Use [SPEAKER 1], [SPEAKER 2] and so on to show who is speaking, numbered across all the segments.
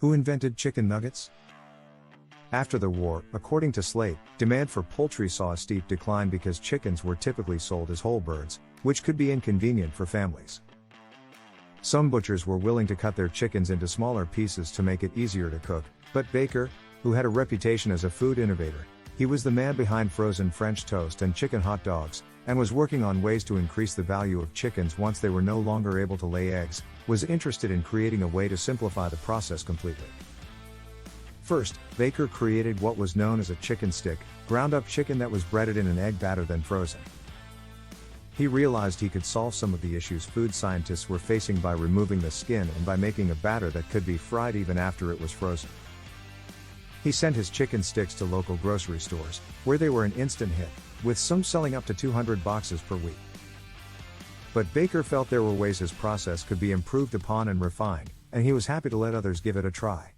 [SPEAKER 1] Who invented chicken nuggets? After the war, according to Slate, demand for poultry saw a steep decline because chickens were typically sold as whole birds, which could be inconvenient for families. Some butchers were willing to cut their chickens into smaller pieces to make it easier to cook, but Baker, who had a reputation as a food innovator, he was the man behind frozen French toast and chicken hot dogs, and was working on ways to increase the value of chickens once they were no longer able to lay eggs, was interested in creating a way to simplify the process completely. First, Baker created what was known as a chicken stick, ground-up chicken that was breaded in an egg batter then frozen. He realized he could solve some of the issues food scientists were facing by removing the skin and by making a batter that could be fried even after it was frozen. He sent his chicken sticks to local grocery stores, where they were an instant hit, with some selling up to 200 boxes per week. But Baker felt there were ways his process could be improved upon and refined, and he was happy to let others give it a try.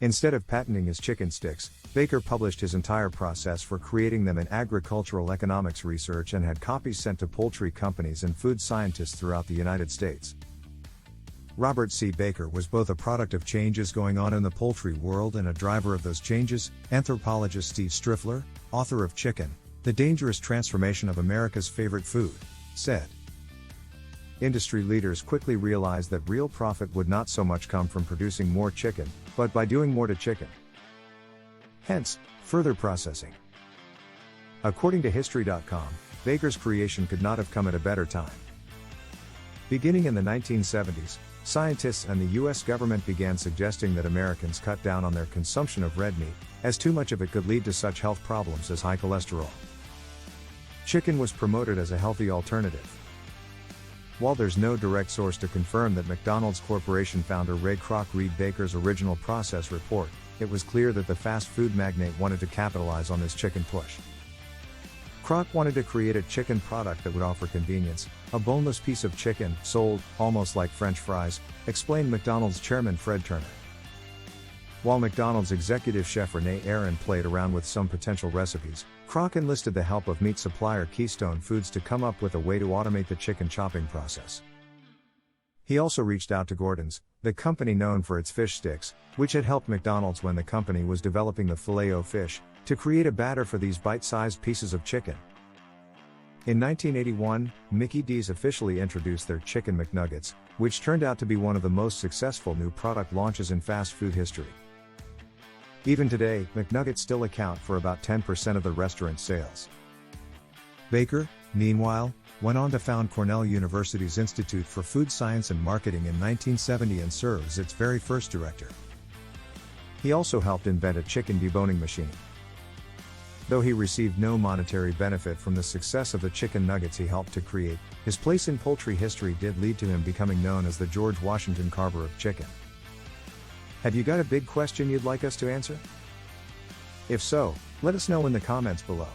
[SPEAKER 1] Instead of patenting his chicken sticks, Baker published his entire process for creating them in agricultural economics research and had copies sent to poultry companies and food scientists throughout the United States. Robert C. Baker was both a product of changes going on in the poultry world and a driver of those changes. Anthropologist Steve Striffler, author of Chicken, The Dangerous Transformation of America's Favorite Food, said. Industry leaders quickly realized that real profit would not so much come from producing more chicken, but by doing more to chicken. Hence, further processing. According to History.com, Baker's creation could not have come at a better time. Beginning in the 1970s, scientists and the US government began suggesting that Americans cut down on their consumption of red meat, as too much of it could lead to such health problems as high cholesterol. Chicken was promoted as a healthy alternative. While there's no direct source to confirm that McDonald's Corporation founder Ray Kroc read Baker's original process report, it was clear that the fast food magnate wanted to capitalize on this chicken push. Kroc wanted to create a chicken product that would offer convenience, a boneless piece of chicken, sold, almost like French fries, explained McDonald's chairman Fred Turner. While McDonald's executive chef Renee Aaron played around with some potential recipes, Kroc enlisted the help of meat supplier Keystone Foods to come up with a way to automate the chicken chopping process. He also reached out to Gordon's, the company known for its fish sticks, which had helped McDonald's when the company was developing the Filet-O-Fish, to create a batter for these bite-sized pieces of chicken. In 1981, Mickey D's officially introduced their Chicken McNuggets, which turned out to be one of the most successful new product launches in fast food history. Even today, McNuggets still account for about 10% of the restaurant's sales. Baker, meanwhile, went on to found Cornell University's Institute for Food Science and Marketing in 1970 and served as its very first director. He also helped invent a chicken deboning machine. Though he received no monetary benefit from the success of the chicken nuggets he helped to create, his place in poultry history did lead to him becoming known as the George Washington Carver of chicken. Have you got a big question you'd like us to answer? If so, let us know in the comments below.